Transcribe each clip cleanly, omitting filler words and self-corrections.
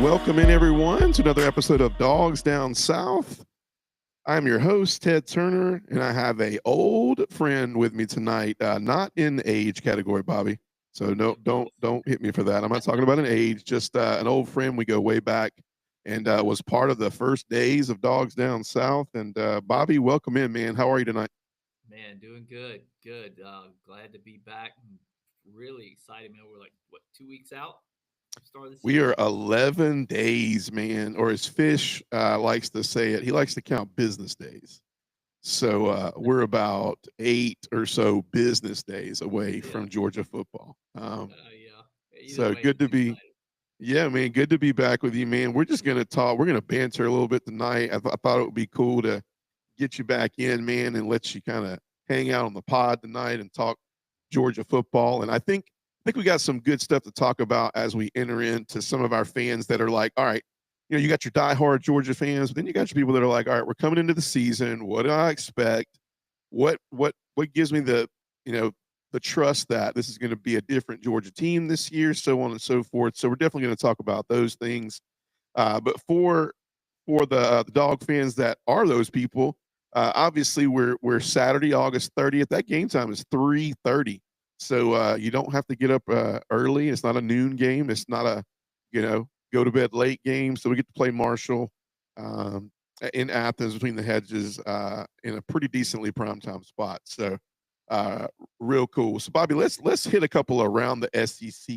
Welcome in, everyone, to another episode of Dogs Down South. I'm your host, Ted Turner, and I have a old friend with me tonight. Not in the age category, Bobby. So no, don't hit me for that. I'm not talking about an age. Just an old friend. We go way back, and was part of the first days of Dogs Down South. And Bobby, welcome in, man. How are you tonight? Man, doing good. Good. Glad to be back. Really excited, man. We're like, what, 2 weeks out from start of the We season? are 11 days, man, or as Fish likes to say it, he likes to count business days. So we're about 8 or so business days away Yeah. from Georgia football. Yeah. Either So way, good I'm to be, excited. yeah, man, good to be back with you, man. We're just gonna talk. We're gonna banter a little bit tonight. I thought it would be cool to get you back in, man, and let you kind of hang out on the pod tonight and talk Georgia football. And I think we got some good stuff to talk about as we enter into some of our fans that are like, all right, you got your diehard Georgia fans, but then you got your people that are like, all right, we're coming into the season. What do I expect? What gives me you know the trust that this is going to be a different Georgia team this year, so on and so forth. So we're definitely going to talk about those things. But for the dog fans that are those people, obviously we're Saturday, August 30th. That game time is 3:30, so you don't have to get up early. It's not a noon game. It's not a go to bed late game. So we get to play Marshall um, in Athens between the hedges in a pretty decently primetime spot. So uh, real cool. So Bobby, let's hit a couple around the SEC.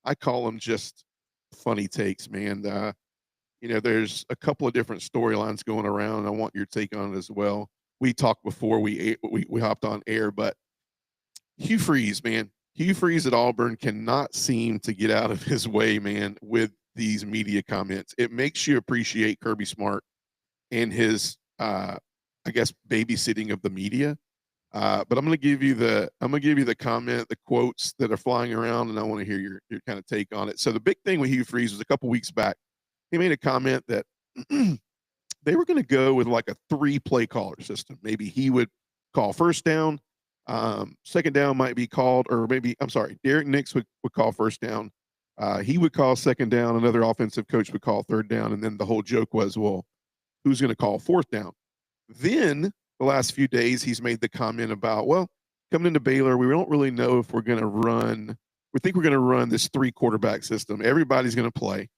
I call them just funny takes, man. There's a couple of different storylines going around. I want your take on it as well. We talked before we hopped on air, but Hugh Freeze, man, Hugh Freeze at Auburn cannot seem to get out of his way, man, with these media comments. It makes you appreciate Kirby Smart and his, I guess, babysitting of the media. But I'm gonna give you the comment, the quotes that are flying around, and I want to hear your kind of take on it. So the big thing with Hugh Freeze was a couple weeks back. He made a comment that they were going to go with like a three play caller system. Maybe he would call first down, second down might be called, or maybe I'm sorry, Derek Nix would call first down. He would call second down. Another offensive coach would call third down, and then the whole joke was, well, who's going to call fourth down? Then the last few days, he's made the comment about, well, coming into Baylor, we don't really know if we're going to run. We think we're going to run this three quarterback system. Everybody's going to play.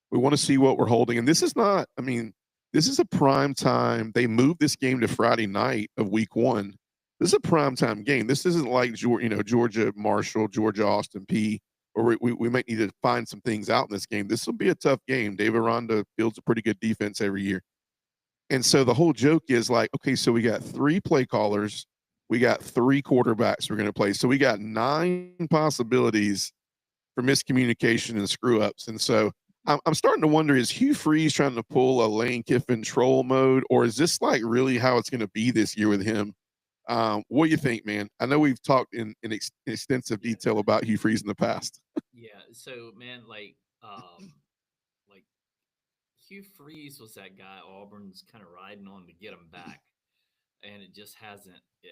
We want to see what we're holding. And this is not, I mean, this is a prime time. They moved this game to Friday night of week one. This is a prime time game. This isn't like, Georgia Marshall, Georgia Austin P, or we might need to find some things out in this game. This will be a tough game. David Aranda fields a pretty good defense every year. And so the whole joke is like, okay, so we got three play callers, we got three quarterbacks we're going to play. So we got nine possibilities for miscommunication and screw ups. And so I'm starting to wonder, is Hugh Freeze trying to pull a Lane Kiffin troll mode, or is this like really how it's going to be this year with him? What do you think, man? I know we've talked in extensive Yeah. detail about Hugh Freeze in the past. Yeah. So, man, like Hugh Freeze was that guy Auburn's kind of riding on to get him back, and it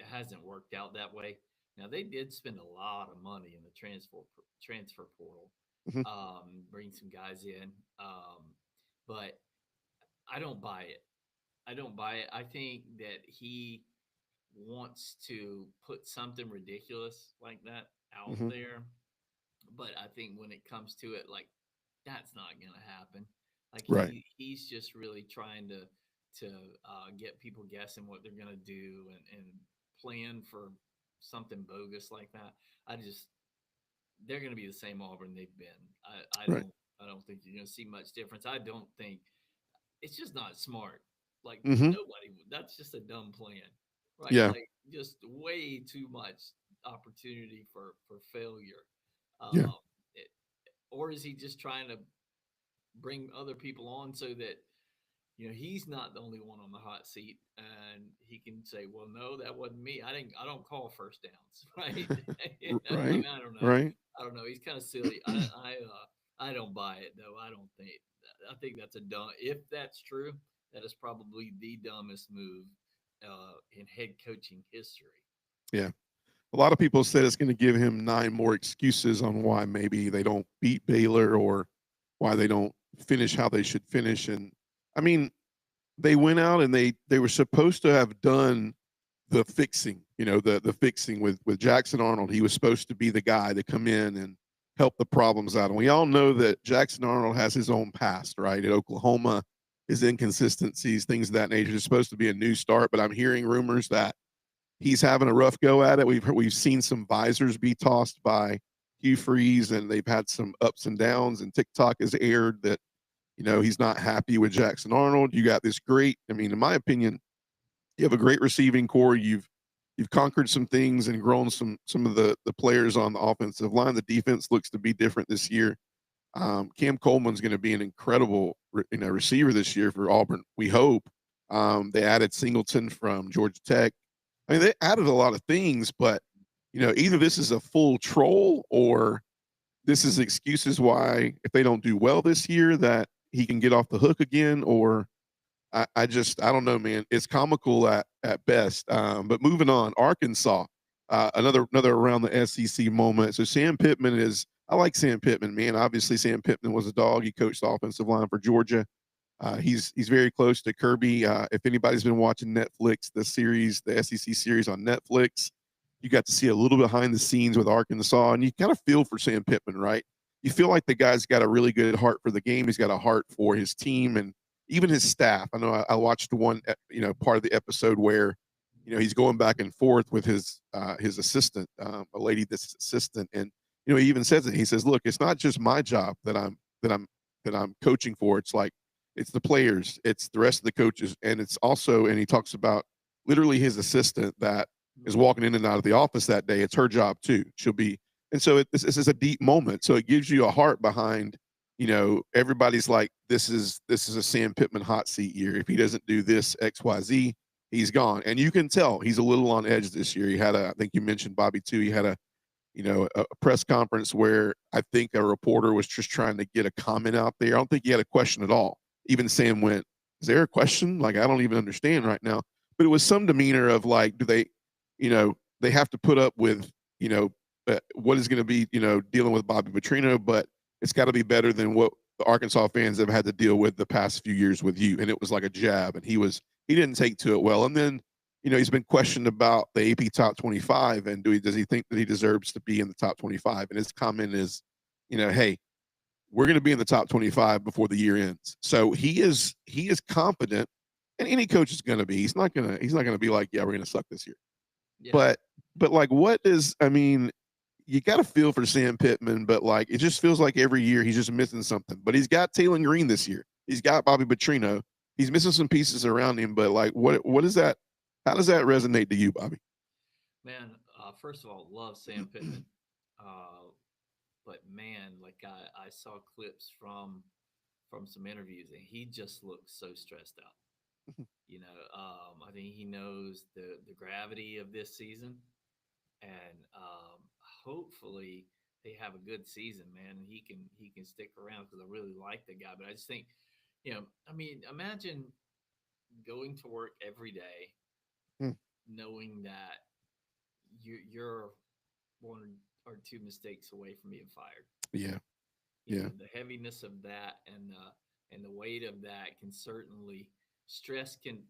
hasn't worked out that way. Now they did spend a lot of money in the transfer portal, Mhm. bring some guys in, but I don't buy it. I don't buy it. I think that he wants to put something ridiculous like that out Mhm. there, but I think when it comes to it, like that's not going to happen. Like Right. he's just really trying to get people guessing what they're going to do and plan for something bogus like that. I just they're going to be the same Auburn they've been. I Right. don't I don't think you're going to see much difference. I don't think it's just not smart. Like Mhm. nobody, that's just a dumb plan, right? Yeah. Like just way too much opportunity for failure. Yeah. Um, it, or is he just trying to bring other people on so that he's not the only one on the hot seat, and he can say, "Well, no, that wasn't me. I didn't. I don't call first downs, right?" I Right. mean, I don't know. Right. I don't know. He's kind of silly. I don't buy it though. I don't think. I think that's a dumb. If that's true, that is probably the dumbest move in head coaching history. Yeah. A lot of people said it's going to give him nine more excuses on why maybe they don't beat Baylor or why they don't finish how they should finish. And I mean, they went out and they were supposed to have done the fixing, the fixing with Jackson Arnold. He was supposed to be the guy to come in and help the problems out. And we all know that Jackson Arnold has his own past, right? At Oklahoma, his inconsistencies, things of that nature. It's supposed to be a new start, but I'm hearing rumors that he's having a rough go at it. We've seen some visors be tossed by Hugh Freeze, and they've had some ups and downs. And TikTok has aired that he's not happy with Jackson Arnold. You got this great, I mean, in my opinion, you have a great receiving core. You've conquered some things and grown some of the players on the offensive line. The defense looks to be different this year. Cam Coleman's going to be an incredible receiver this year for Auburn. We hope. They added Singleton from Georgia Tech. I mean, they added a lot of things, but either this is a full troll or this is excuses why if they don't do well this year that he can get off the hook again, or I don't know, man. It's comical at best. But moving on, Arkansas, another around the SEC moment. So Sam Pittman I like Sam Pittman, man. Obviously, Sam Pittman was a dog. He coached the offensive line for Georgia. He's very close to Kirby. If anybody's been watching Netflix, the SEC series on Netflix, you got to see a little behind the scenes with Arkansas, and you kind of feel for Sam Pittman, right? You feel like the guy's got a really good heart for the game. He's got a heart for his team and even his staff. I know I watched one, part of the episode where, he's going back and forth with his assistant, a lady that's assistant, and he even says it. He says, "Look, it's not just my job that I'm coaching for. It's like it's the players, it's the rest of the coaches, and it's also." And he talks about literally his assistant that is walking in and out of the office that day. It's her job too. She'll be, and so this is a deep moment. So it gives you a heart behind. Everybody's like, this is a Sam Pittman hot seat year. If he doesn't do this X Y Z, he's gone. And you can tell he's a little on edge this year. I think you mentioned Bobby too. He had a press conference where I think a reporter was just trying to get a comment out there. I don't think he had a question at all. Even Sam went, "Is there a question? Like, I don't even understand right now." But it was some demeanor of like, do they have to put up with, what is going to be, dealing with Bobby Petrino, but it's got to be better than what the Arkansas fans have had to deal with the past few years with you. And it was like a jab, and he didn't take to it well. And then, he's been questioned about the AP top 25 and does he think that he deserves to be in the top 25? And his comment is, hey, we're going to be in the top 25 before the year ends. So he is confident, and any coach is going to be. He's not going to be like, yeah, we're going to suck this year. Yeah. But like, I mean, you got to feel for Sam Pittman, but like, it just feels like every year he's just missing something. But he's got Taylor Green this year. He's got Bobby Petrino. He's missing some pieces around him. But like, what is that? How does that resonate to you, Bobby? Man, first of all, love Sam Pittman. But man, like I saw clips from some interviews, and he just looks so stressed out. I think he knows the gravity of this season, and hopefully they have a good season, man. And he can stick around because I really like the guy. But I just think, I mean, imagine going to work every day, Hmm. knowing that you're one or two mistakes away from being fired. Yeah, yeah, The heaviness of that and the weight of that can certainly stress can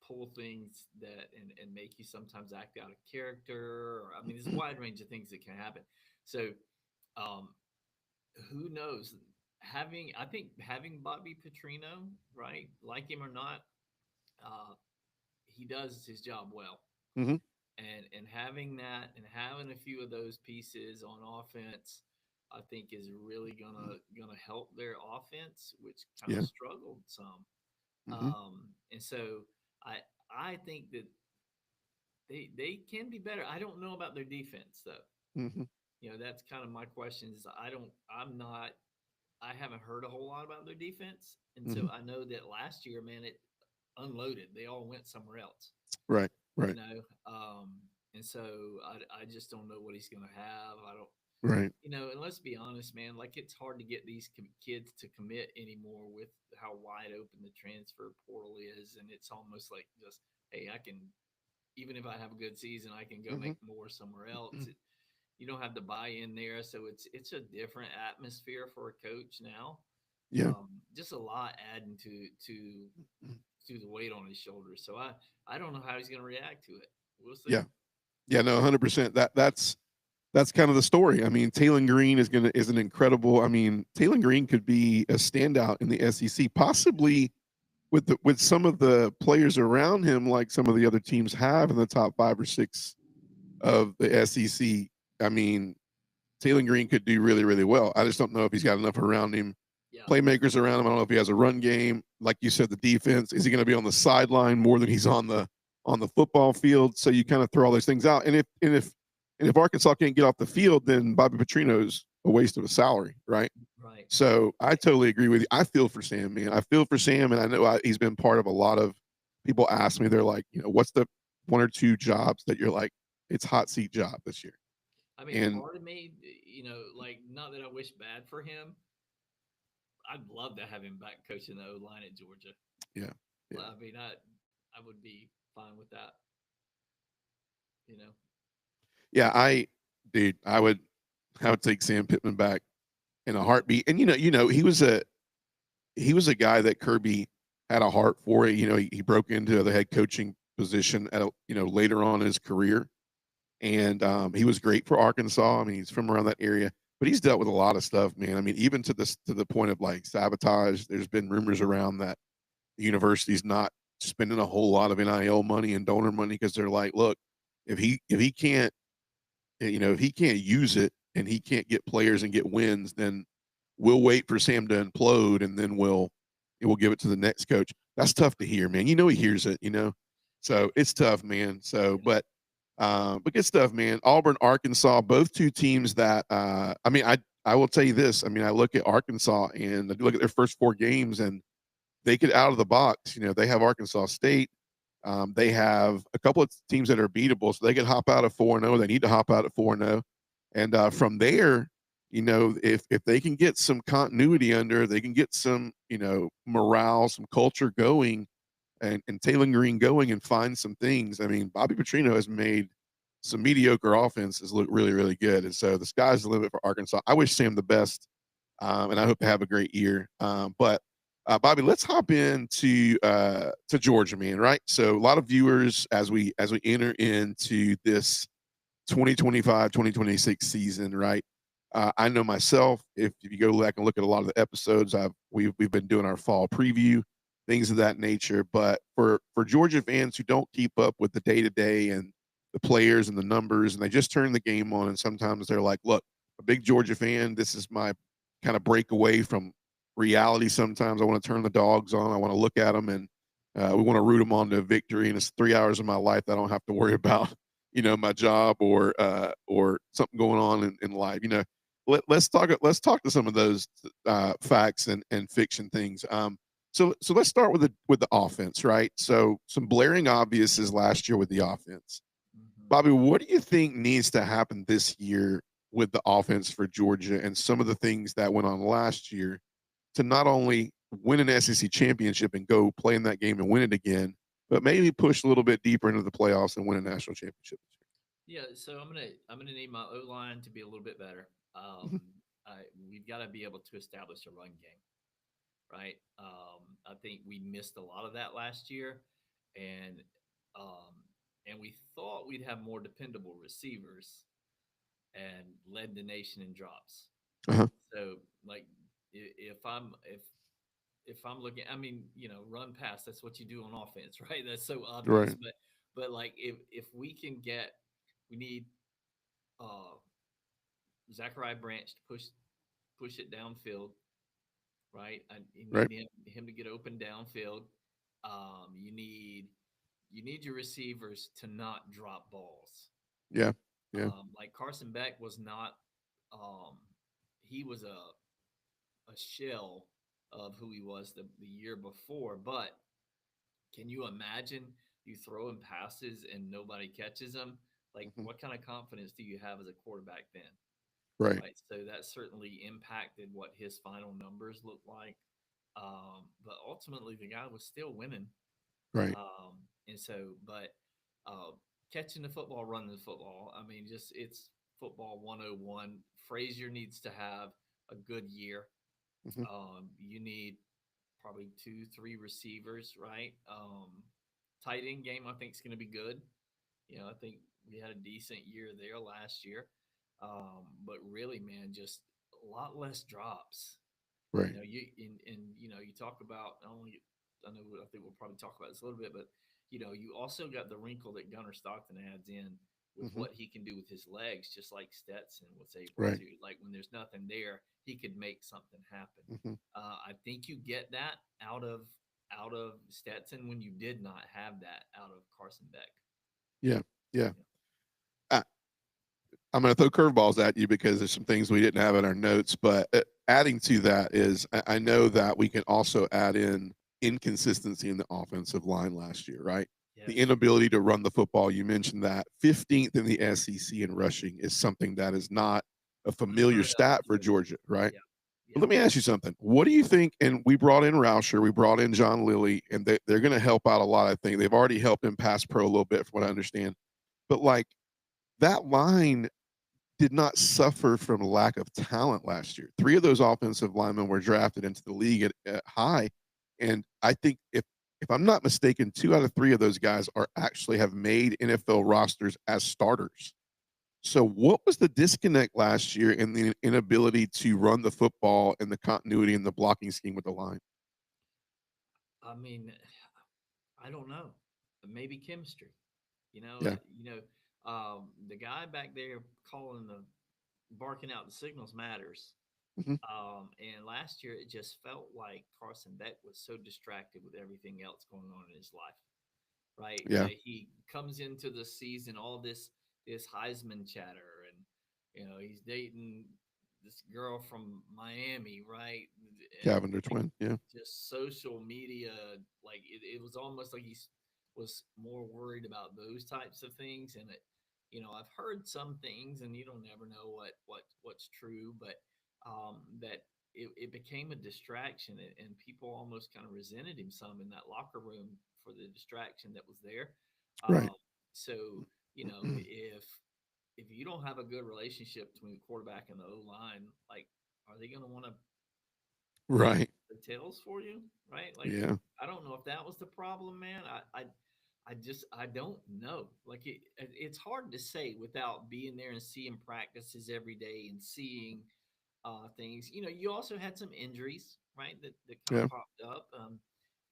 pull things that and make you sometimes act out of character. Or, I mean, there's a wide range of things that can happen. So, um, who knows? I think having Bobby Petrino, right, like him or not, uh, he does his job well. hmm And having that and having a few of those pieces on offense, I think is really gonna help their offense, which kind of yeah, struggled some. hmm And so I think that they can be better. I don't know about their defense though. hmm That's kind of my question. Is I'm not I haven't heard a whole lot about their defense, and hmm so I know that last year, man, it unloaded. They all went somewhere else. right, you right, know. And so I just don't know what he's going to have. I don't, right. and let's be honest, man, like it's hard to get these kids to commit anymore with how wide open the transfer portal is. And it's almost like just, hey, I can, even if I have a good season, I can go hmm make more somewhere else. You don't have the buy in there. So it's a different atmosphere for a coach now. Yeah. Just a lot adding to the weight on his shoulders. So I don't know how he's going to react to it. We'll see. Yeah. Yeah. No, 100%. That's kind of the story. I mean, Taylor Green is an incredible. I mean, Taylor Green could be a standout in the SEC, possibly with some of the players around him, like some of the other teams have in the top 5 or 6 of the SEC. I mean, Taylor Green could do really, really well. I just don't know if he's got enough around him, Yeah. playmakers around him. I don't know if he has a run game. Like you said, the defense. Is he going to be on the sideline more than he's on the football field? So you kind of throw all those things out. And if Arkansas can't get off the field, then Bobby Petrino's a waste of a salary, right? Right. So I totally agree with you. I feel for Sam, man. I feel for Sam, and I know he's been part of a lot of people ask me. They're like, what's the 1 or 2 jobs that you're like, it's hot seat job this year? I mean, And part of me, like not that I wish bad for him. I'd love to have him back coaching the O line at Georgia. yeah, yeah, I mean, I would be fine with that. You know. yeah. Dude, I would take Sam Pittman back in a heartbeat. And he was a guy that Kirby had a heart for. He broke into the head coaching position at later on in his career, and he was great for Arkansas. I mean, he's from around that area, but he's dealt with a lot of stuff, man. I mean, even to the point of like sabotage. There's been rumors around that the university's not spending a whole lot of NIL money and donor money because they're like, look, if he can't if he can't use it and he can't get players and get wins, then we'll wait for Sam to implode and then we'll give it to the next coach. That's tough to hear, man. He hears it. So it's tough, man. So, but good stuff, man. Auburn, Arkansas, both two teams that I mean, I will tell you this. I mean, I look at Arkansas and I look at their first 4 games, and they get out of the box. They have Arkansas State. They have a couple of teams that are beatable, so they can hop out at 4-0. They need to hop out at 4-0, and from there, if they can get some continuity under, they can get some morale, some culture going, and Taylor Green going, and find some things. I mean, Bobby Petrino has made some mediocre offenses look really, really good, and so the sky's the limit for Arkansas. I wish Sam the best, and I hope to have a great year. But Bobby, let's hop into to Georgia, man. Right. So a lot of viewers as we enter into this 2025-2026 season, right? I know myself. If you go back and look at a lot of the episodes, we've been doing our fall preview, things of that nature. But for Georgia fans who don't keep up with the day to day and the players and the numbers, and they just turn the game on, and sometimes they're like, "Look, a big Georgia fan. This is my kind of break away from reality. Sometimes I want to turn the dogs on. I want to look at them, and we want to root them on to victory. And it's 3 hours of my life that I don't have to worry about, my job or something going on in life. Let's talk to some of those facts and fiction things. So let's start with the offense, right? So some blaring obviouses last year with the offense. Hmm. Bobby, what do you think needs to happen this year with the offense for Georgia and some of the things that went on last year to not only win an SEC championship and go play in that game and win it again, but maybe push a little bit deeper into the playoffs and win a national championship? Yeah. So I'm gonna need my O line to be a little bit better. Mhm. We've got to be able to establish a run game, right? I think we missed a lot of that last year, and um, and we thought we'd have more dependable receivers and led the nation in drops. Uh-huh. So like if I'm looking, I mean, run pass, that's what you do on offense, right? That's so obvious. Right. But like if we can get, we need uh Zachariah Branch to push it downfield, right? You Right. need him to get open downfield. You need your receivers to not drop balls. Yeah. Yeah. Like Carson Beck was not. Um, he was a shell of who he was the year before. But can you imagine you throw him passes and nobody catches them? Like, Mhm. what kind of confidence do you have as a quarterback then? Right. Right. So that certainly impacted what his final numbers looked like. But ultimately, the guy was still winning. Right. And so, but uh, catching the football, running the football, I mean, just it's football 101. Frazier needs to have a good year. Mhm. You need probably 2, 3 receivers, right? Tight end game, I think, is going to be good. I think we had a decent year there last year. But really, man, just a lot less drops. Right. You talk about not only, I think we'll probably talk about this a little bit, but you also got the wrinkle that Gunnar Stockton adds in with Mhm. what he can do with his legs, just like Stetson was able Right. to. Like when there's nothing there, he could make something happen. Mhm. I think you get that out of Stetson when you did not have that out of Carson Beck. Yeah. Yeah. I, I'm going to throw curveballs at you because there's some things we didn't have in our notes. But adding to that is, I know that we can also add in inconsistency in the offensive line last year, right? The Yes. inability to run the football. You mentioned that 15th in the SEC in rushing is something that is not a familiar Unheard of stat for Georgia. Georgia, right? Yeah. But Yeah. let me ask you something. What do you think? And we brought in Rauscher, we brought in John Lilly, and they're going to help out a lot. I think they've already helped in pass pro a little bit, from what I understand. But like that line did not suffer from lack of talent last year. Three of those offensive linemen were drafted into the league at high, and I think if I'm not mistaken, 2 out of 3 of those guys are actually have made NFL rosters as starters. So, what was the disconnect last year in the inability to run the football and the continuity and the blocking scheme with the line? I mean, I don't know. Maybe chemistry. Yeah. The guy back there calling the barking out the signals matters. Hmm. And last year it just felt like Carson Beck was so distracted with everything else going on in his life, right? Yeah. That he comes into the season all this Heisman chatter, and he's dating this girl from Miami, right? And Cavender like twin. Yeah. just social media, like it was almost like he was more worried about those types of things. And I've heard some things, and you don't never know what's true, but that it became a distraction, and people almost kind of resented him some in that locker room for the distraction that was there. Right. Um, so if you don't have a good relationship between the quarterback and the O line, like, are they going to want to wag Right. the tails for you, right? Like, Yeah. I don't know if that was the problem, man. I don't know. Like it's hard to say without being there and seeing practices every day and seeing things. You also had some injuries, right? That kind of Yeah. popped up,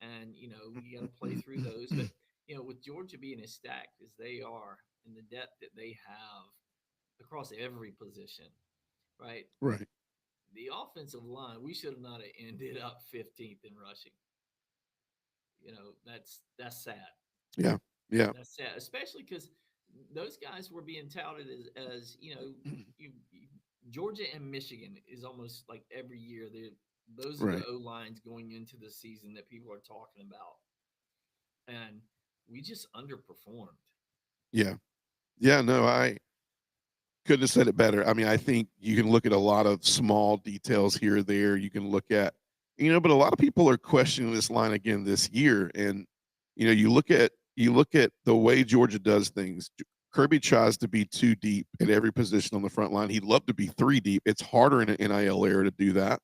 and you got to play through those. But with Georgia being as stacked as they are and the depth that they have across every position, right? Right. The offensive line, we should have not have ended up 15th in rushing. That's sad. Yeah. Yeah. That's sad, especially because those guys were being touted as Georgia and Michigan is almost like every year. Those are the Right. O lines going into the season that people are talking about, and we just underperformed. Yeah. Yeah. No, I couldn't have said it better. I mean, I think you can look at a lot of small details here or there. You can look at, but a lot of people are questioning this line again this year. And you look at the way Georgia does things. Kirby tries to be too deep at every position on the front line. He'd love to be 3 deep. It's harder in an NIL era to do that,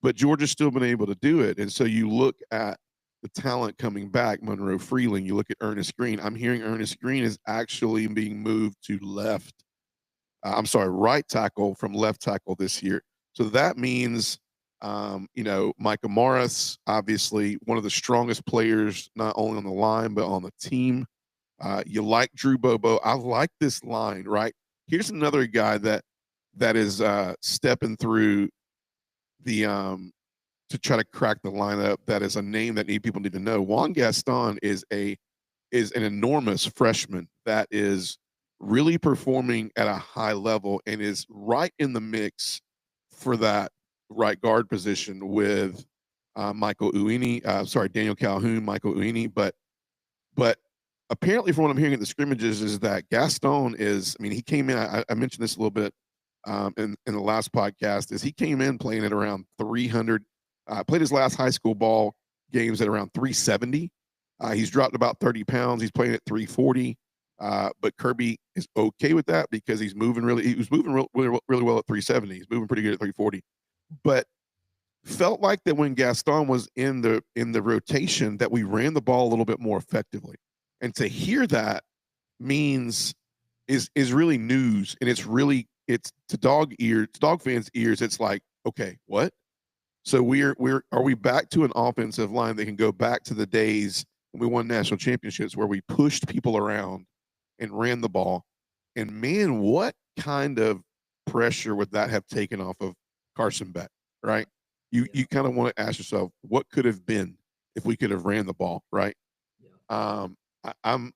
but Georgia's still been able to do it. And so you look at the talent coming back, Monroe Freeling. You look at Ernest Green. I'm hearing Ernest Green is actually being moved to left. I'm sorry, right tackle from left tackle this year. So that means, Micah Morris, obviously one of the strongest players, not only on the line, but on the team. You like Drew Bobo. I like this line, right? Here's another guy that is stepping through the to try to crack the lineup. That is a name that people need to know. Juan Gaston is an enormous freshman that is really performing at a high level and is right in the mix for that right guard position with Michael Uini. Sorry, Daniel Calhoun, Michael Uini. But apparently, from what I'm hearing at the scrimmages, is that Gaston is. I mean, he came in. I mentioned this a little bit in the last podcast. Is he came in playing at around 300. Played his last high school ball games at around 370. He's dropped about 30 pounds. He's playing at 340. But Kirby is okay with that because he was moving really well at 370. He's moving pretty good at 340. But felt like that when Gaston was in the rotation that we ran the ball a little bit more effectively. And to hear that means is really news, and it's to dog fans' ears. It's like, okay, what? So we're are we back to an offensive line that can go back to the days when we won national championships where we pushed people around and ran the ball? And man, what kind of pressure would that have taken off of Carson Beck, right? You Yeah. you kind of want to ask yourself, what could have been if we could have ran the ball, right? Yeah. Um, I, I'm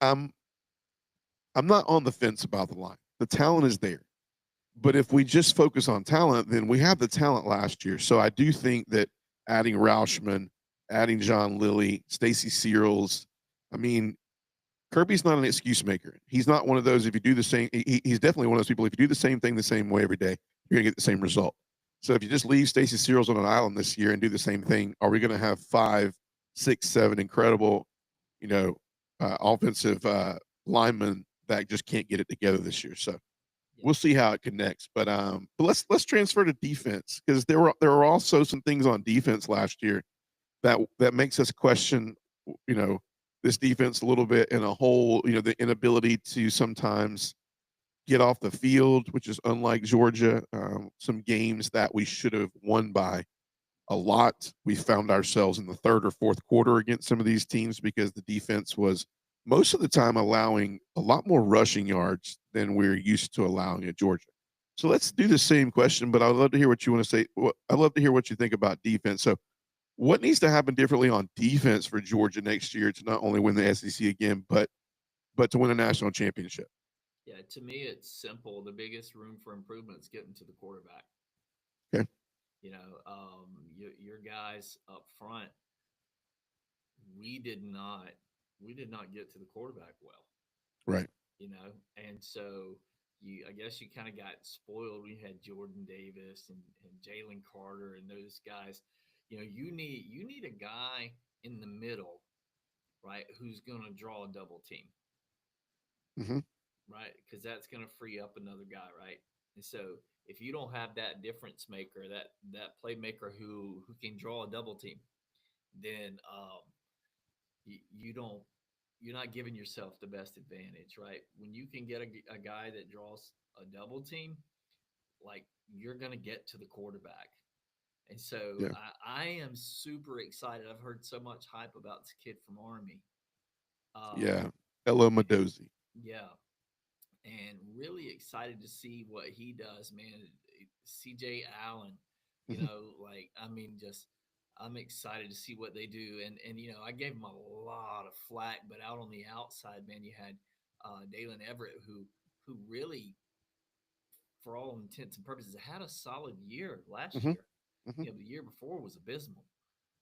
I'm not on the fence about the line. The talent is there. But if we just focus on talent, then we have the talent last year. So I do think that adding Roushman, adding John Lilly, Stacy Searles, I mean, Kirby's not an excuse maker. He's not one of those, if you do the same, he's definitely one of those people, if you do the same thing the same way every day, you're going to get the same result. So if you just leave Stacy Searles on an island this year and do the same thing, are we going to have 5, 6, 7 incredible, you know, offensive linemen that just can't get it together this year? So Yeah. we'll see how it connects. But let's transfer to defense, because there were also some things on defense last year that makes us question, you know, this defense a little bit in a whole. You know, the inability to sometimes get off the field, which is unlike Georgia. Some games that we should have won by a lot, we found ourselves in the third or fourth quarter against some of these teams because the defense was most of the time allowing a lot more rushing yards than we're used to allowing at Georgia. So let's do the same question, but I'd love to hear what you want to say. I'd love to hear what you think about defense. So, what needs to happen differently on defense for Georgia next year to not only win the SEC again, but to win a national championship? Yeah. To me, it's simple. The biggest room for improvement is getting to the quarterback. Okay, Your guys up front, we did not, we did not get to the quarterback well. right. And so I guess you kind of got spoiled. We had Jordan Davis and Jalen Carter and those guys. You need a guy in the middle, right, who's going to draw a double team, Hmm. right? Because that's going to free up another guy, right? And so if you don't have that difference maker, that playmaker who can draw a double team, then you don't, you're not giving yourself the best advantage, right? When you can get a guy that draws a double team, like, you're going to get to the quarterback. And so Yeah, I am super excited. I've heard so much hype about this kid from Army. Um, yeah. Ella Madozi. yeah, and really excited to see what he does, man. CJ Allen, Hmm. like, I mean, just I'm excited to see what they do. And I gave him a lot of flack, but out on the outside, man, you had Dalen Everett, who really, for all intents and purposes, had a solid year last Hmm. year. Hmm. The year before was abysmal,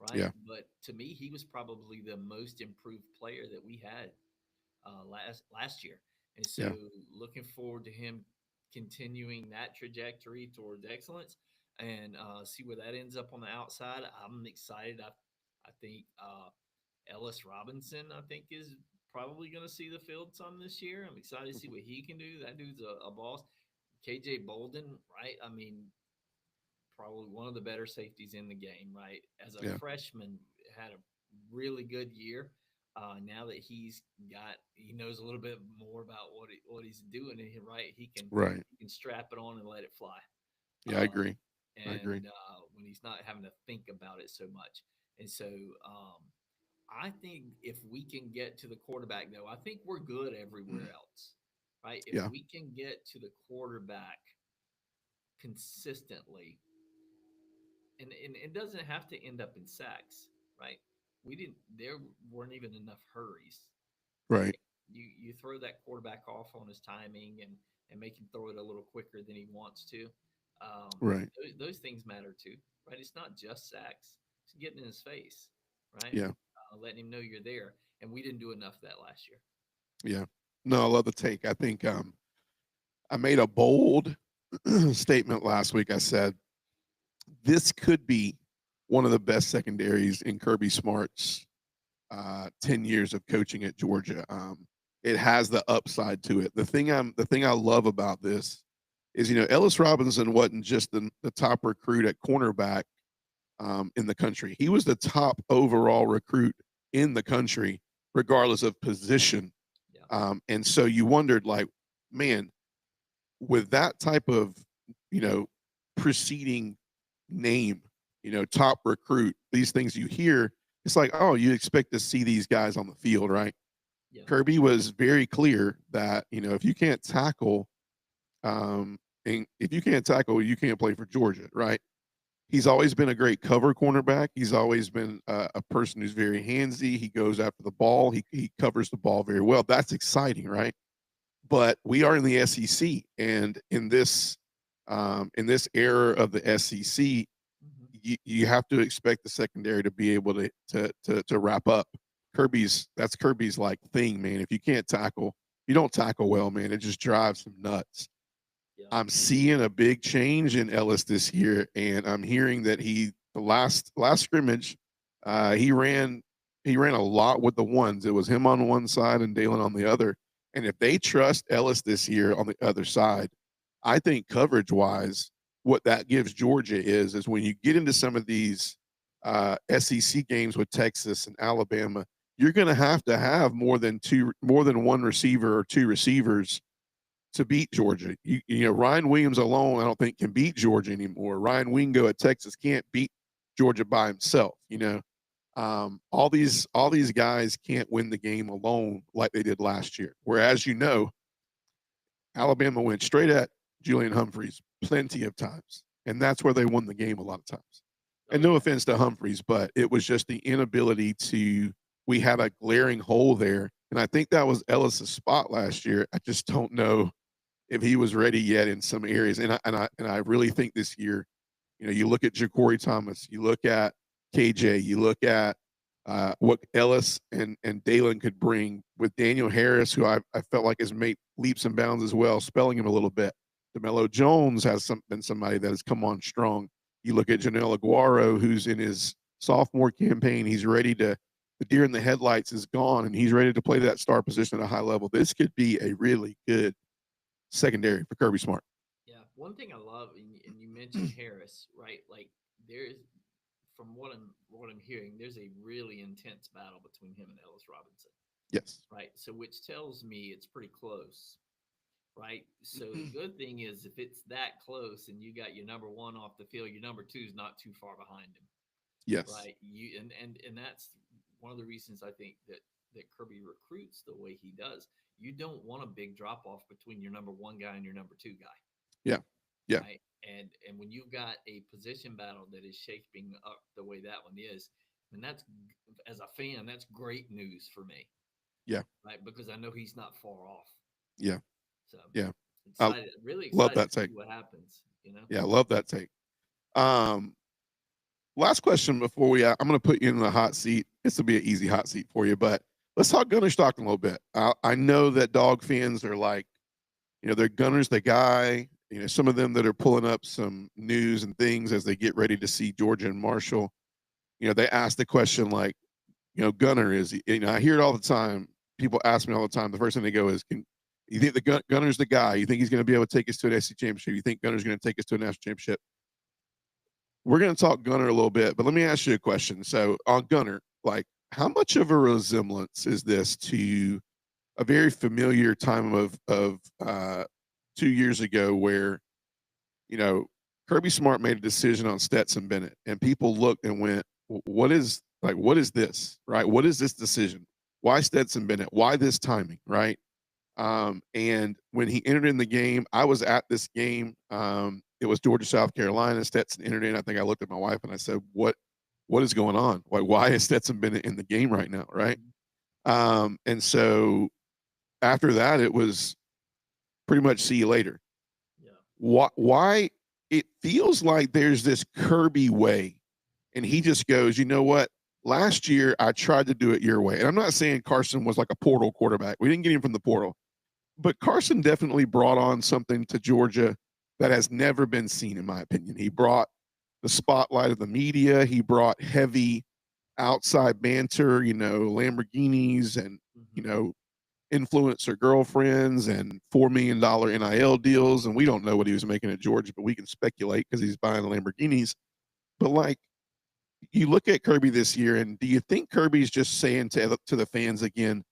right? Yeah, But to me, he was probably the most improved player that we had last year. And so, yeah. looking forward to him continuing that trajectory towards excellence, and see where that ends up on the outside. I'm excited. I think Ellis Robinson, I think, is probably going to see the field some this year. I'm excited to see Mhm. what he can do. That dude's a boss. KJ Bolden, right? I mean, probably one of the better safeties in the game, right? As a Yeah, freshman, had a really good year. Now that he knows a little bit more about what he's doing, and right, right. he can strap it on and let it fly. Yeah, I Uh, agree. I agree. and when he's not having to think about it so much, and so I think if we can get to the quarterback, though, I think we're good everywhere else, right? If Yeah. we can get to the quarterback consistently, and it doesn't have to end up in sacks, right? There weren't even enough hurries, Right. right? You throw that quarterback off on his timing, and make him throw it a little quicker than he wants to. Right. Those things matter too, right? It's not just sacks; it's getting in his face, right? Yeah. Letting him know you're there. And we didn't do enough of that last year. Yeah. No, I love the take. I think I made a bold statement last week. I said this could be one of the best secondaries in Kirby Smart's 10 years of coaching at Georgia. It has the upside to it. The thing I love about this is, Ellis Robinson wasn't just the top recruit at cornerback in the country. He was the top overall recruit in the country, regardless of position. Yeah. And so you wondered, like, man, with that type of, preceding name, top recruit, these things you hear, it's like, oh, you expect to see these guys on the field, right? Yeah. Kirby was very clear that, if you can't tackle, and if you can't tackle, you can't play for Georgia, right? He's always been a great cover cornerback. He's always been a person who's very handsy. He goes after the ball. He covers the ball very well. That's exciting, right? But we are in the SEC, and in this era of the SEC, you have to expect the secondary to be able to wrap up. That's Kirby's like thing, man. If you can't tackle, you don't tackle well, man. It just drives him nuts. Yeah. I'm seeing a big change in Ellis this year, and I'm hearing that the last scrimmage, he ran a lot with the ones. It was him on one side and Dalen on the other. And if they trust Ellis this year on the other side, I think coverage wise, what that gives Georgia is when you get into some of these SEC games with Texas and Alabama, you're going to have more than one receiver or two receivers to beat Georgia. Ryan Williams alone, I don't think can beat Georgia anymore. Ryan Wingo at Texas can't beat Georgia by himself. All these guys can't win the game alone like they did last year. Whereas Alabama went straight at Julian Humphreys plenty of times, and that's where they won the game a lot of times. And no offense to Humphreys, but it was just the inability we had a glaring hole there. And I think that was Ellis's spot last year. I just don't know if he was ready yet in some areas. And I really think this year, you look at Ja'Cory Thomas, you look at KJ, you look at what Ellis and Dalen could bring with Daniel Harris, who I felt like has made leaps and bounds as well, spelling him a little bit. DeMello Jones has been somebody that has come on strong. You look at Janelle Aguaro, who's in his sophomore campaign. He's ready the deer in the headlights is gone, and he's ready to play that star position at a high level. This could be a really good secondary for Kirby Smart. Yeah. One thing I love, and you mentioned Harris, right? Like there's, from what I'm hearing, there's a really intense battle between him and Ellis Robinson. Yes. Right. So which tells me it's pretty close. Right. So the good thing is if it's that close and you got your number one off the field, your number two is not too far behind him. Yes. Right. And that's one of the reasons I think that Kirby recruits the way he does. You don't want a big drop off between your number one guy and your number two guy. Yeah. Yeah. Right? And when you've got a position battle that is shaping up the way that one is, and that's, as a fan, that's great news for me. Yeah. Right. Because I know he's not far off. Yeah. So yeah. Excited, really excited love that to take. see what happens. Yeah, I love that take. Last question before I'm going to put you in the hot seat. This will be an easy hot seat for you, but let's talk Gunner Stockton a little bit. I know that Dog fans are like, they're Gunner's the guy. Some of them that are pulling up some news and things as they get ready to see Georgia and Marshall. They ask the question like, Gunner is. I hear it all the time. People ask me all the time. The first thing they go is, you think the Gunner's the guy? You think he's going to be able to take us to an SEC championship? You think Gunner's going to take us to a national championship? We're going to talk Gunner a little bit, but let me ask you a question. So on Gunner, like, how much of a resemblance is this to a very familiar time of 2 years ago where, Kirby Smart made a decision on Stetson Bennett, and people looked and went, what is this, right? What is this decision? Why Stetson Bennett? Why this timing, right? And when he entered in the game, I was at this game. It was Georgia, South Carolina. Stetson entered in. I think I looked at my wife and I said, what is going on? Why has Stetson Bennett in the game right now? Right. And so after that, it was pretty much see you later. Yeah. Why it feels like there's this Kirby way, and he just goes, you know what? Last year, I tried to do it your way. And I'm not saying Carson was like a portal quarterback. We didn't get him from the portal. But Carson definitely brought on something to Georgia that has never been seen, in my opinion. He brought the spotlight of the media. He brought heavy outside banter, Lamborghinis and, influencer girlfriends and $4 million NIL deals. And we don't know what he was making at Georgia, but we can speculate because he's buying Lamborghinis. But like, you look at Kirby this year, and do you think Kirby's just saying to the fans again,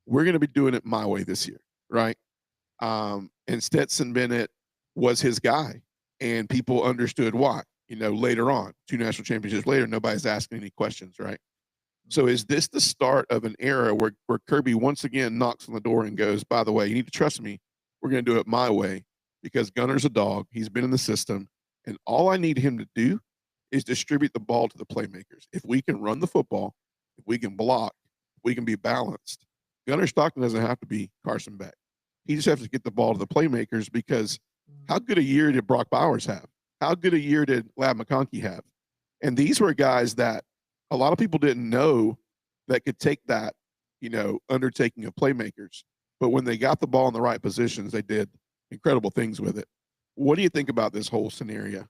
we're going to be doing it my way this year, right? And Stetson Bennett was his guy, and people understood why. Later on, 2 national championships later, nobody's asking any questions, right? So is this the start of an era where Kirby once again knocks on the door and goes, by the way, you need to trust me. We're going to do it my way because Gunner's a dog. He's been in the system. And all I need him to do is distribute the ball to the playmakers. If we can run the football, if we can block, if we can be balanced, Gunner Stockton doesn't have to be Carson Beck. He just has to get the ball to the playmakers because how good a year did Brock Bowers have? How good a year did Lab McConkey have? And these were guys that a lot of people didn't know that could take that, undertaking of playmakers. But when they got the ball in the right positions, they did incredible things with it. What do you think about this whole scenario?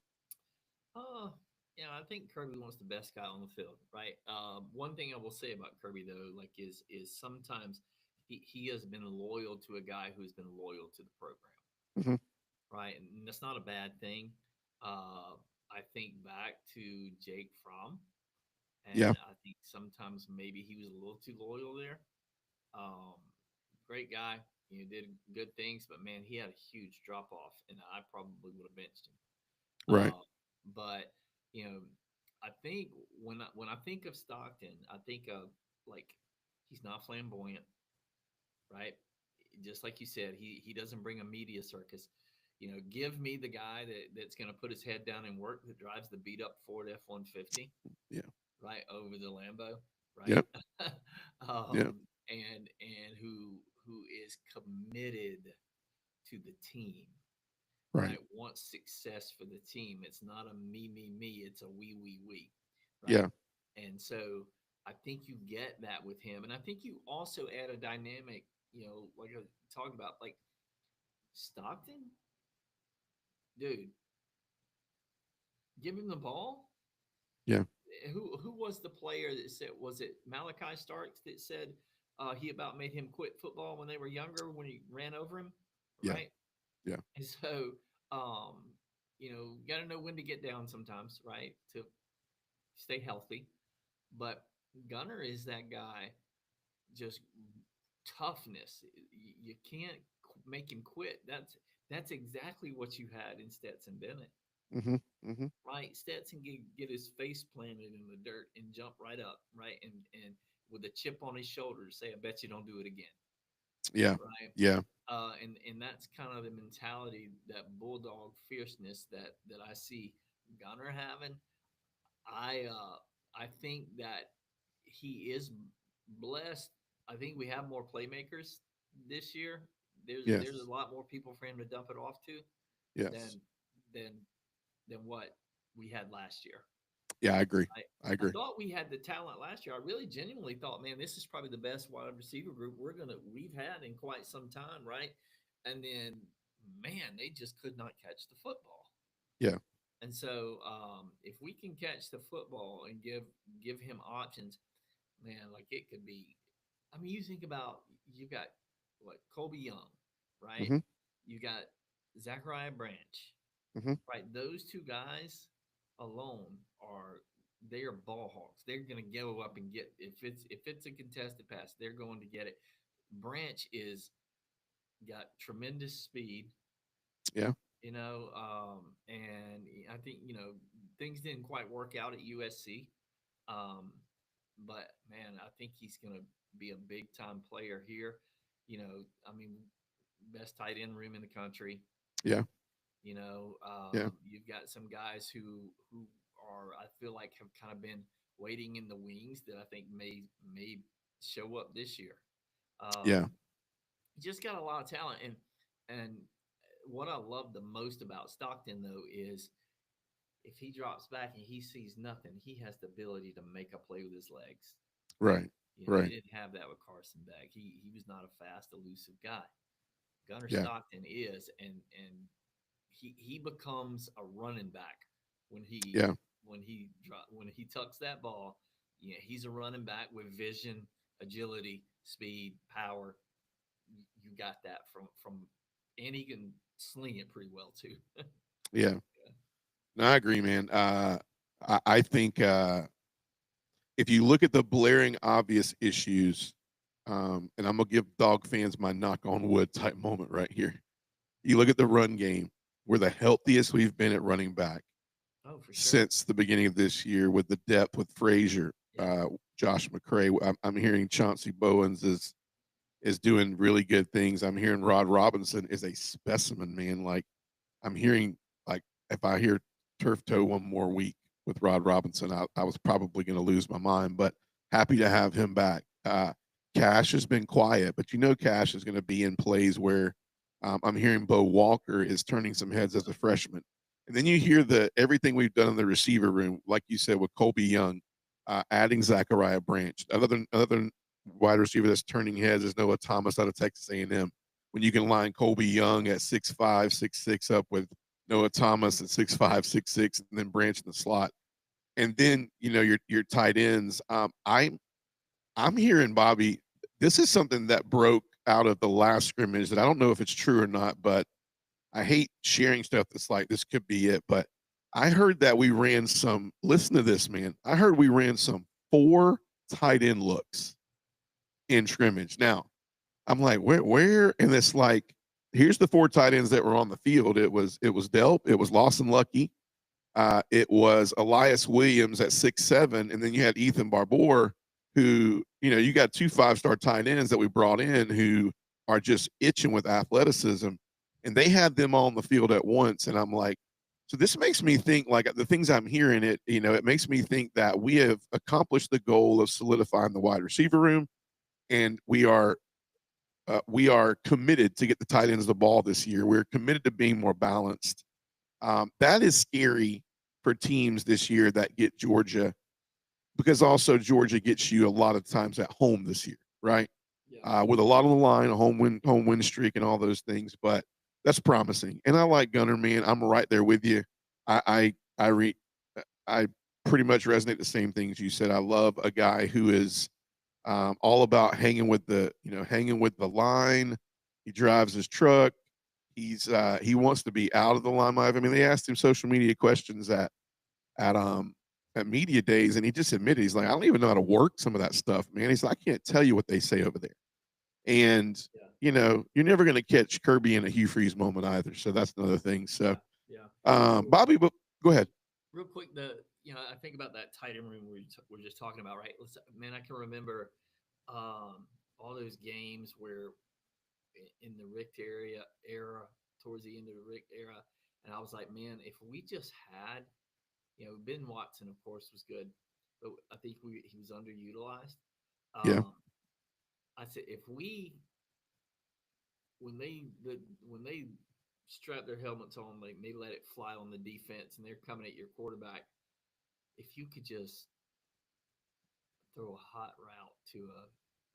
I think Kirby wants the best guy on the field, right? One thing I will say about Kirby though, like is sometimes he has been loyal to a guy who's been loyal to the program, Mm-hmm. right? And that's not a bad thing. I think back to Jake Fromm, Yeah. and I think sometimes maybe he was a little too loyal there. Um, Great guy, did good things, but man, he had a huge drop off, and I probably would have benched him. Right. But you know, I think when I think of Stockton, I think of like he's not flamboyant, right? Just like you said, he doesn't bring a media circus. Give me the guy that's going to put his head down and work, that drives the beat up Ford F-150, Yeah. right, over the Lambo, right? Yep. Yep. And who is committed to the team, Right. right? Wants success for the team. It's not a me. It's a we, right? Yeah. And so I think you get that with him. And I think you also add a dynamic, like I was talking about, like Stockton, dude, give him the ball. Yeah. Who was the player that said, was it Malachi Starks that said he about made him quit football when they were younger when he ran over him, Yeah. right? Yeah. And so, got to know when to get down sometimes, right? To stay healthy. But Gunner is that guy, just toughness. You can't make him quit. That's exactly what you had in Stetson Bennett, Mm-hmm. Mm-hmm. right? Stetson get his face planted in the dirt and jump right up, right? And with a chip on his shoulder, say, "I bet you don't do it again," Yeah. right? Yeah. And that's kind of the mentality, that bulldog fierceness that I see Gunner having. I think that he is blessed. I think we have more playmakers this year. There's a Yes. lot more people for him to dump it off to Yes. than than than what we had last year. Yeah. I agree. I I I agree. thought we had the talent last year. I really genuinely thought, man, this is probably the best wide receiver group we've had in quite some time, right? And then, man, they just could not catch the football. Yeah. And so, if we can catch the football and give him options, man, like it could be. I mean, you think about, you got what, Colby Young, right? Mm-hmm. You got Zachariah Branch, Mm-hmm. right? Those two guys alone are, they are ball hawks. They're going to go up and get, if it's a contested pass, they're going to get it. Branch is got tremendous speed, Yeah. and I think things didn't quite work out at USC, um, but man, I think he's going to be a big time player here. I mean, best tight end room in the country. Yeah. Yeah. You've got some guys who are, I feel like, have kind of been waiting in the wings that I think may show up this year. Yeah. Um, just got a lot of talent, and what I love the most about Stockton though is if he drops back and he sees nothing, he has the ability to make a play with his legs. Right. You Right. didn't have that with Carson Beck. He was not a fast, elusive guy. Gunnar Yeah. Stockton is, and he becomes a running back when he Yeah. when he tucks that ball. Yeah, he's a running back with vision, agility, speed, power. you got that from, and he can sling it pretty well too. Yeah. No, I agree, man. I think if you look at the blaring obvious issues, and I'm gonna give dog fans my knock on wood type moment right here. You look at the run game. We're the healthiest we've been at running back Oh, for sure. since the beginning of this year with the depth with Frazier, Yeah. Josh McCray. I'm hearing Chauncey Bowens is doing really good things. I'm hearing Rod Robinson is a specimen, man. Like I'm hearing like if I hear turf toe one more week with Rod Robinson, I was probably going to lose my mind. But happy to have him back. Cash has been quiet, but Cash is going to be in plays where I'm hearing Bo Walker is turning some heads as a freshman. And then you hear the everything we've done in the receiver room, like you said with Colby Young, adding Zachariah Branch. Another wide receiver that's turning heads is Noah Thomas out of Texas A&M. When you can line Colby Young at 6'5", 6'6", up with Noah Thomas at 6'5", 6'6", and then Branch in the slot, and then your tight ends. I'm hearing Bobby. This is something that broke out of the last scrimmage that I don't know if it's true or not, but I hate sharing stuff that's like this could be it. But I heard that we ran some. Listen to this, man. I heard we ran some 4 tight end looks in scrimmage. Now I'm like, where? And it's like, here's the 4 tight ends that were on the field. It was Delp, it was Lawson Lucky, it was Elias Williams at 6'7", and then you had Ethan Barbour, who you got 2 5-star tight ends that we brought in who are just itching with athleticism, and they had them all on the field at once. And I'm like, so this makes me think like the things I'm hearing it makes me think that we have accomplished the goal of solidifying the wide receiver room, and we are committed to get the tight ends the ball this year. We're committed to being more balanced. That is scary for teams this year that get Georgia, because also Georgia gets you a lot of times at home this year, right? Yeah. With a lot on the line, a home win streak, and all those things. But that's promising, and I like Gunner, man. I'm right there with you. I I pretty much resonate the same things you said. I love a guy who is all about hanging with the line. He drives his truck. He wants to be out of the limelight. I mean, they asked him social media questions at um at media days, and he just admitted he's like, I don't even know how to work some of that stuff, man. He's like, I can't tell you what they say over there. And Yeah. you're never going to catch Kirby in a Hugh Freeze moment either. So that's another thing. So, Yeah. Yeah. Bobby, but go ahead. Real quick, I think about that tight end room we're just talking about, right? Man, I can remember all those games where in the Richt era, towards the end of the Richt era, and I was like, man, if we just had, Ben Watson, of course, was good, but I think he was underutilized. Yeah. I said if we when they strap their helmets on, like they let it fly on the defense, and they're coming at your quarterback. If you could just throw a hot route to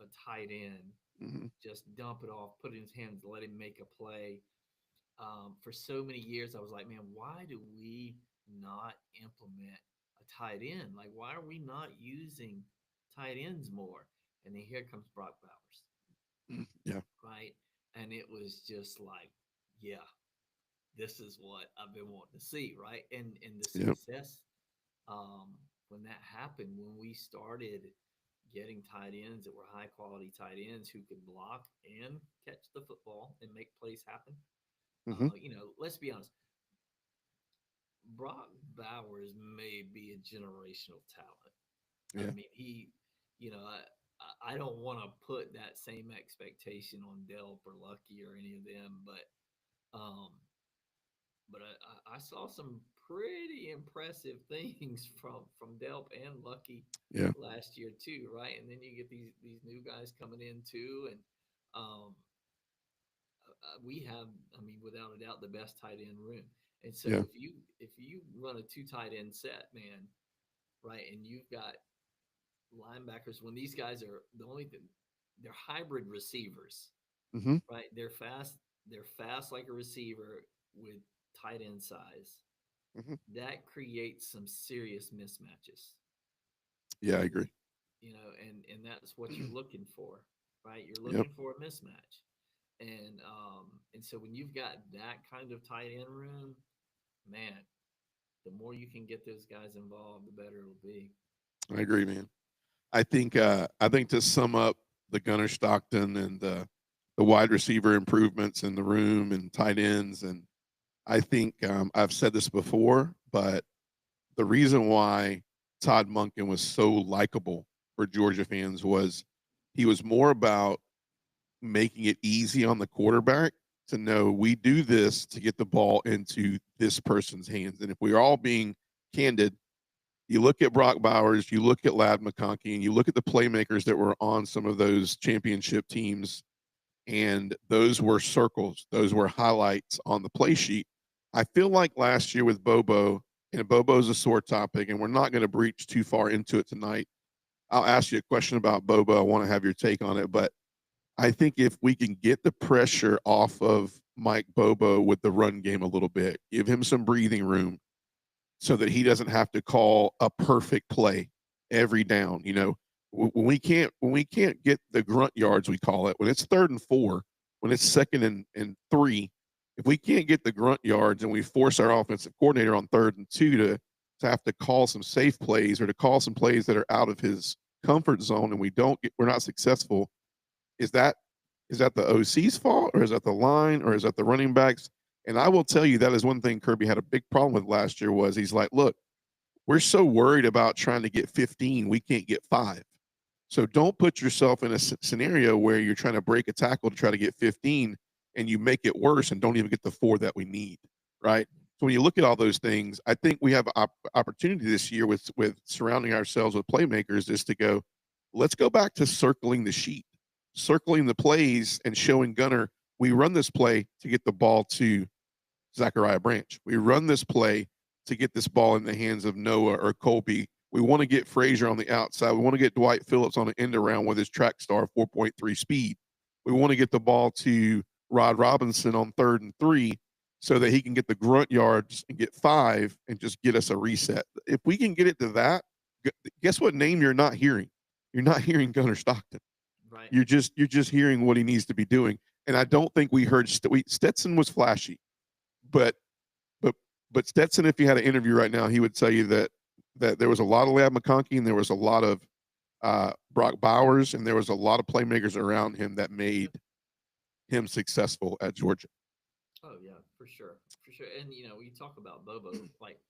a tight end, Mm-hmm. just dump it off, put it in his hands, let him make a play. For so many years, I was like, man, why do we not implement a tight end? Like, why are we not using tight ends more? And then here comes Brock Bowers, Yeah. right? And it was just like, yeah, this is what I've been wanting to see, right? And the Yep. success when that happened, when we started getting tight ends that were high quality tight ends who could block and catch the football and make plays happen. Mm-hmm. Let's be honest. Brock Bowers may be a generational talent. I Yeah. mean, I don't want to put that same expectation on Delp or Lucky or any of them, um, but I saw some pretty impressive things from Delp and Lucky Yeah. last year too, right? And then you get these new guys coming in too, and um, we have, I mean, without a doubt, the best tight end room. And so Yeah. if you run a 2 tight end set, man, right, and you've got linebackers when these guys are the only thing, they're hybrid receivers, Mm-hmm. right? They're fast like a receiver with tight end size. Mm-hmm. That creates some serious mismatches, Yeah, I agree. and that's what you're looking for, right? You're Yep. looking for a mismatch. And so when you've got that kind of tight end room, man, the more you can get those guys involved, the better it'll be. I agree, man. I think to sum up the Gunnar Stockton and the wide receiver improvements in the room and tight ends, and I think I've said this before, but the reason why Todd Monken was so likable for Georgia fans was he was more about making it easy on the quarterback to know we do this to get the ball into this person's hands. And if we're all being candid, you look at Brock Bowers, you look at Lad McConkey, and you look at the playmakers that were on some of those championship teams, and those were circles, those were highlights on the play sheet. I feel like last year with Bobo, and Bobo's a sore topic, and we're not going to breach too far into it tonight. I'll ask you a question about Bobo. I want to have your take on it, but I think if we can get the pressure off of Mike Bobo with the run game a little bit, give him some breathing room so that he doesn't have to call a perfect play every down. You know, when we can't get the grunt yards, we call it, when it's 3rd and 4, when it's 2nd and 3, if we can't get the grunt yards and we force our offensive coordinator on 3rd and 2 to have to call some safe plays or to call some plays that are out of his comfort zone and we're not successful, is that the OC's fault, or is that the line, or is that the running backs? And I will tell you that is one thing Kirby had a big problem with last year was he's like, look, we're so worried about trying to get 15, we can't get 5. So don't put yourself in a scenario where you're trying to break a tackle to try to get 15 and you make it worse and don't even get the 4 that we need, right? So when you look at all those things, I think we have opportunity this year with surrounding ourselves with playmakers is to go, let's go back to circling the sheet, circling the plays and showing Gunnar, we run this play to get the ball to Zachariah Branch. We run this play to get this ball in the hands of Noah or Colby. We want to get Frazier on the outside. We want to get Dwight Phillips on an end around with his track star 4.3 speed. We want to get the ball to Rod Robinson on 3rd and 3 so that he can get the grunt yards and get 5 and just get us a reset. If we can get it to that, guess what name you're not hearing? You're not hearing Gunnar Stockton. Right. You're just hearing what he needs to be doing. And I don't think we heard Stetson was flashy, but Stetson, if he had an interview right now, he would tell you that there was a lot of Lad McConkey and there was a lot of Brock Bowers and there was a lot of playmakers around him that made him successful at Georgia. Oh yeah, for sure, for sure. And you know, we talk about Bobo, like,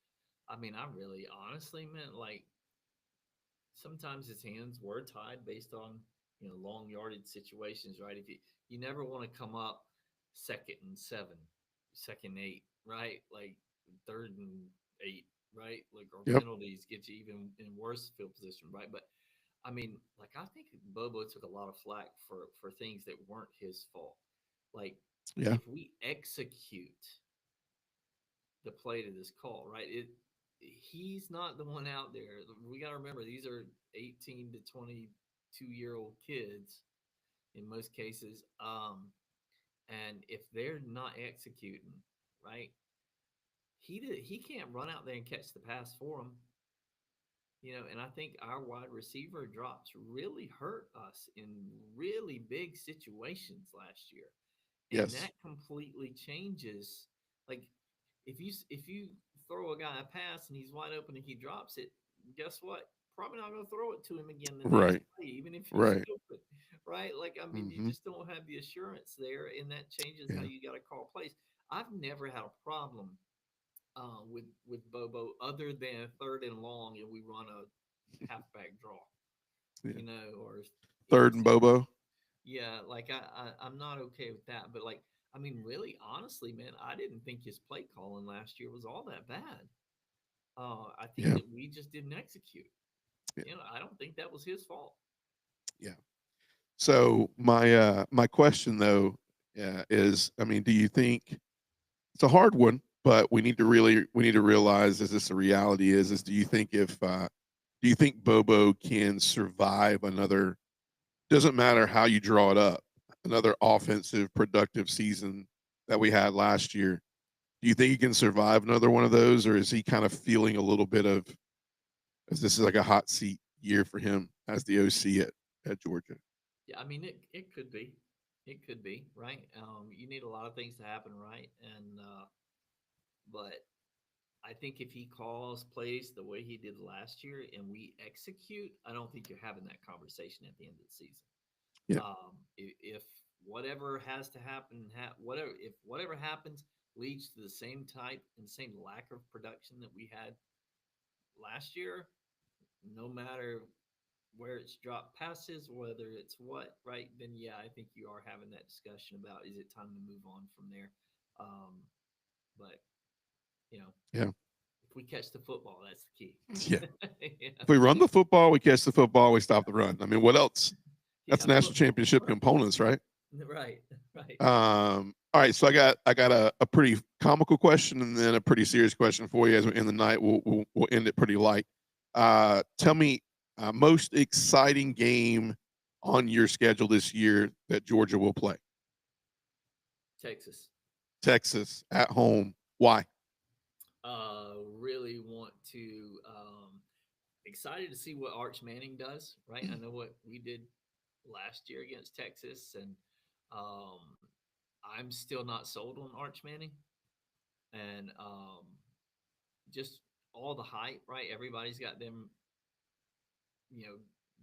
I mean, I really honestly meant like sometimes his hands were tied based on long yardage situations, right? If you never want to come up 2nd and 7, 2nd and 8, right? Like 3rd and 8, right? Like or Yep. penalties get you even in worse field position, right? But I mean, like I think Bobo took a lot of flack for things that weren't his fault. Like Yeah. if we execute the play to this call, right? He's not the one out there. We got to remember these are 18 to 22-year-old kids in most cases. And if they're not executing, right? He can't run out there and catch the pass for them. And I think our wide receiver drops really hurt us in really big situations last year. And Yes. that completely changes. Like if you throw a guy a pass and he's wide open and he drops it, guess what? Probably not going to throw it to him again the next Right. play, even if he's Right. open, right? Like I mean, you Mm-hmm. just don't have the assurance there, and that changes how Yeah. you got to call plays. I've never had a problem with Bobo other than 3rd and long, and we run a halfback draw, Yeah. or 3rd and Bobo. yeah, like I'm not okay with that. But like, I mean, really, honestly, man, I didn't think his play calling last year was all that bad. I think Yeah. that we just didn't execute. Yeah. I don't think that was his fault. Yeah. So my question though is, I mean, do you think it's a hard one, but we need to realize is this a reality? Is do you think if do you think Bobo can survive another? Doesn't matter how you draw it up, another offensive productive season that we had last year. Do you think he can survive another one of those, or is he kind of feeling a little bit of as this is like a hot seat year for him as the OC at Georgia? Yeah, I mean, it could be. It could be, right? You need a lot of things to happen, right? And but I think if he calls plays the way he did last year and we execute, I don't think you're having that conversation at the end of the season. Yeah. If whatever has to happen, whatever if whatever happens leads to the same type and the same lack of production that we had last year, no matter where it's dropped passes, whether it's what, right? Then yeah, I think you are having that discussion about is it time to move on from there. But you know, Yeah. if we catch the football, that's the key. Yeah. You If we run the football, we catch the football, we stop the run. I mean, what else? That's yeah, national football, championship right, components, right? right, right. All right, so I got a pretty comical question and then a pretty serious question for you as we end the night. We'll end it pretty light. Tell me most exciting game on your schedule this year that Georgia will play. Texas. Texas at home. Why? Really want to. Excited to see what Arch Manning does. Right, I know what we did last year against Texas, and um, I'm still not sold on Arch Manning, and just all the hype. Right, everybody's got them,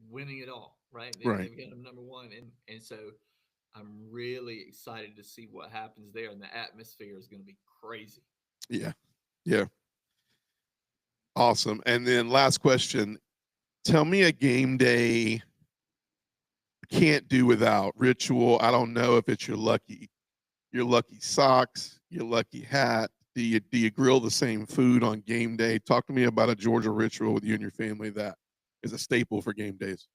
winning it all. Right, Right. they've got them number one, and so I'm really excited to see what happens there, and the atmosphere is going to be crazy. Yeah. Yeah. Awesome. And then last question. Tell me a game day can't do without ritual. I don't know if it's your lucky socks, your lucky hat. Do you grill the same food on game day? Talk to me about a Georgia ritual with you and your family that is a staple for game days.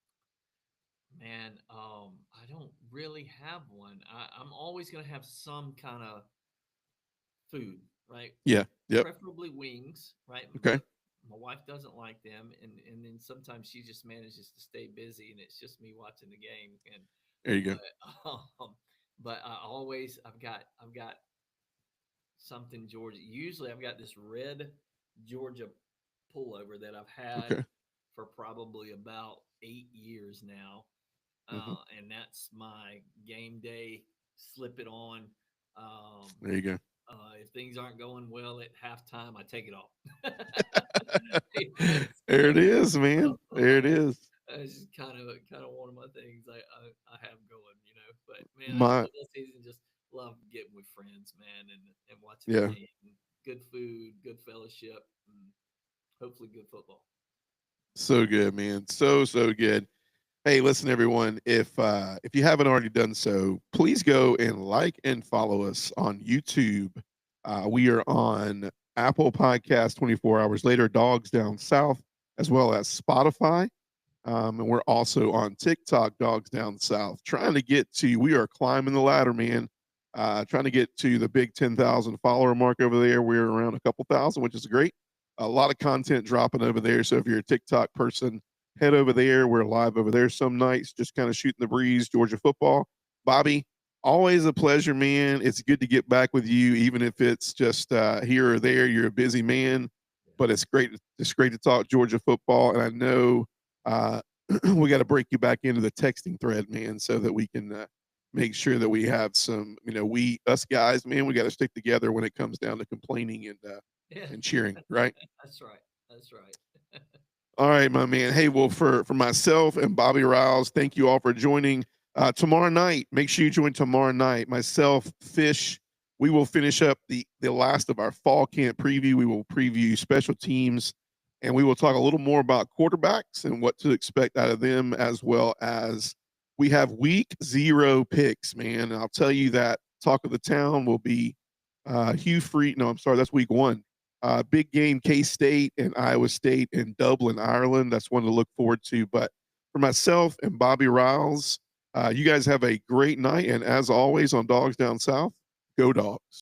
Man, I don't really have one. I'm always gonna have some kind of food, right? Yeah. Yep. Preferably wings, right? Okay. But my wife doesn't like them, and then sometimes she just manages to stay busy, and it's just me watching the game. And There you go. but but I've got something Georgia. Usually, I've got this red Georgia pullover that I've had Okay. for probably about 8 years now, Hmm. and that's my game day. Slip it on. Um, There you go. if things aren't going well at halftime, I take it off. There it is, man. There it is. It's just kind of one of my things I have going, But man, My football season just love getting with friends, man, and watching the yeah. game. Good food, good fellowship, and hopefully good football. So good, man. So good. Hey, listen, everyone. If you haven't already done so, please go and like and follow us on YouTube. We are on Apple Podcast 24 hours later, Dogs Down South, as well as Spotify. And we're also on TikTok, Dogs Down South. Trying to get to, we are climbing the ladder, man. Trying to get to the big 10,000 follower mark over there. We're around a couple thousand, which is great. A lot of content dropping over there. So if you're a TikTok person, head over there. We're live over there some nights, just kind of shooting the breeze, Georgia football. Bobby, always a pleasure, man. It's good to get back with you, even if it's just here or there. You're a busy man, but it's great. It's great to talk Georgia football. And I know uh, we got to break you back into the texting thread, man, so that we can make sure that we have some, us guys, man, we got to stick together when it comes down to complaining Yeah, and cheering, right? that's right. That's right. All right, my man. Hey, well, for myself and Bobby Riles, thank you all for joining. Tomorrow night, make sure you join tomorrow night. Myself, Fish, we will finish up the last of our fall camp preview. We will preview special teams, and we will talk a little more about quarterbacks and what to expect out of them, as well as we have week 0 picks, man. And I'll tell you that talk of the town will be Hugh Free. No, I'm sorry, that's week 1. Big game, K-State and Iowa State in Dublin, Ireland. That's one to look forward to. But for myself and Bobby Riles, you guys have a great night. And as always on Dogs Down South, go Dogs.